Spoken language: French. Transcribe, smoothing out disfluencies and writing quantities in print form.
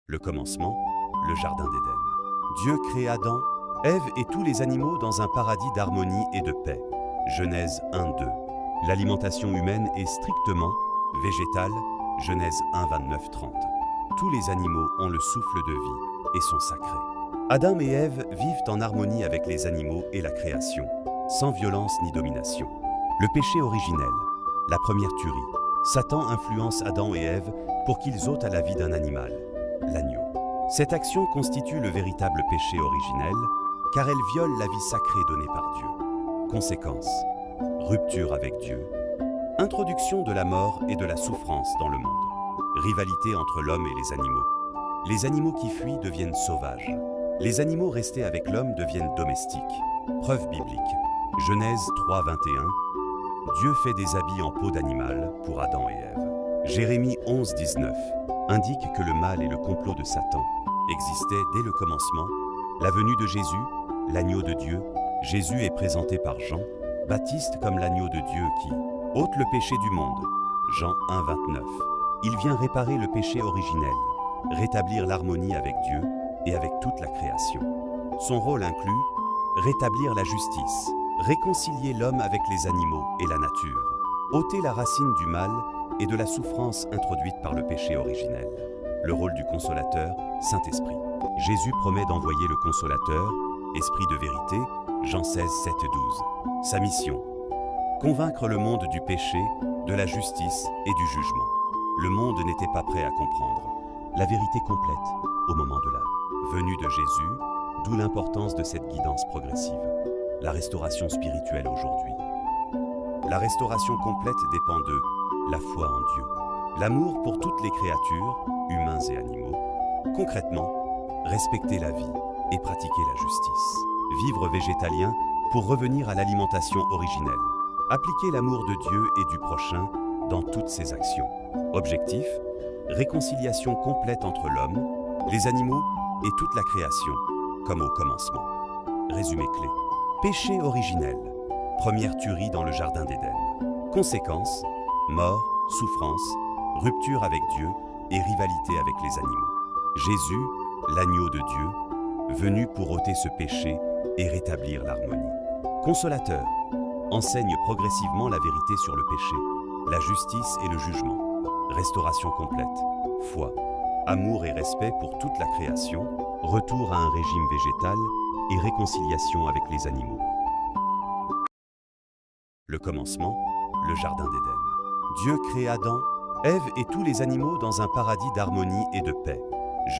Le commencement, le Jardin d'Éden. Dieu crée Adam, Ève et tous les animaux dans un paradis d'harmonie et de paix. Genèse 1-2. L'alimentation humaine est strictement végétale. Genèse 1-29-30. Tous les animaux ont le souffle de vie et sont sacrés. Adam et Ève vivent en harmonie avec les animaux et la création, sans violence ni domination. Le péché originel, la première tuerie. Satan influence Adam et Ève pour qu'ils ôtent à la vie d'un animal, l'agneau. Cette action constitue le véritable péché originel, car elle viole la vie sacrée donnée par Dieu. Conséquence, rupture avec Dieu, introduction de la mort et de la souffrance dans le monde, rivalité entre l'homme et les animaux. Les animaux qui fuient deviennent sauvages. Les animaux restés avec l'homme deviennent domestiques. Preuve biblique. Genèse 3:21. Dieu fait des habits en peau d'animal pour Adam et Ève. Jérémie 11:19 indique que le mal et le complot de Satan existaient dès le commencement. La venue de Jésus, l'agneau de Dieu, Jésus est présenté par Jean Baptiste comme l'agneau de Dieu qui ôte le péché du monde. Jean 1:29. Il vient réparer le péché originel, rétablir l'harmonie avec Dieu et avec toute la création. Son rôle inclut rétablir la justice, réconcilier l'homme avec les animaux et la nature, ôter la racine du mal et de la souffrance introduite par le péché originel. Le rôle du consolateur, Saint-Esprit. Jésus promet d'envoyer le consolateur, Esprit de vérité, Jean 16:7-12. Sa mission, convaincre le monde du péché, de la justice et du jugement. Le monde n'était pas prêt à comprendre la vérité complète au moment de la venue de Jésus, d'où l'importance de cette guidance progressive. La restauration spirituelle aujourd'hui. La restauration complète dépend de la foi en Dieu, l'amour pour toutes les créatures, humains et animaux. Concrètement, respecter la vie et pratiquer la justice. Vivre végétalien pour revenir à l'alimentation originelle. Appliquer l'amour de Dieu et du prochain dans toutes ses actions. Objectif, réconciliation complète entre l'homme, les animaux et toute la création, comme au commencement. Résumé clé. Péché originel. Première tuerie dans le Jardin d'Éden. Conséquences, mort, souffrance, rupture avec Dieu et rivalité avec les animaux. Jésus, l'agneau de Dieu, venu pour ôter ce péché et rétablir l'harmonie. Consolateur, enseigne progressivement la vérité sur le péché, la justice et le jugement. Restauration complète, foi, amour et respect pour toute la création, retour à un régime végétal et réconciliation avec les animaux. Le commencement, le Jardin d'Éden. Dieu crée Adam, Ève et tous les animaux dans un paradis d'harmonie et de paix.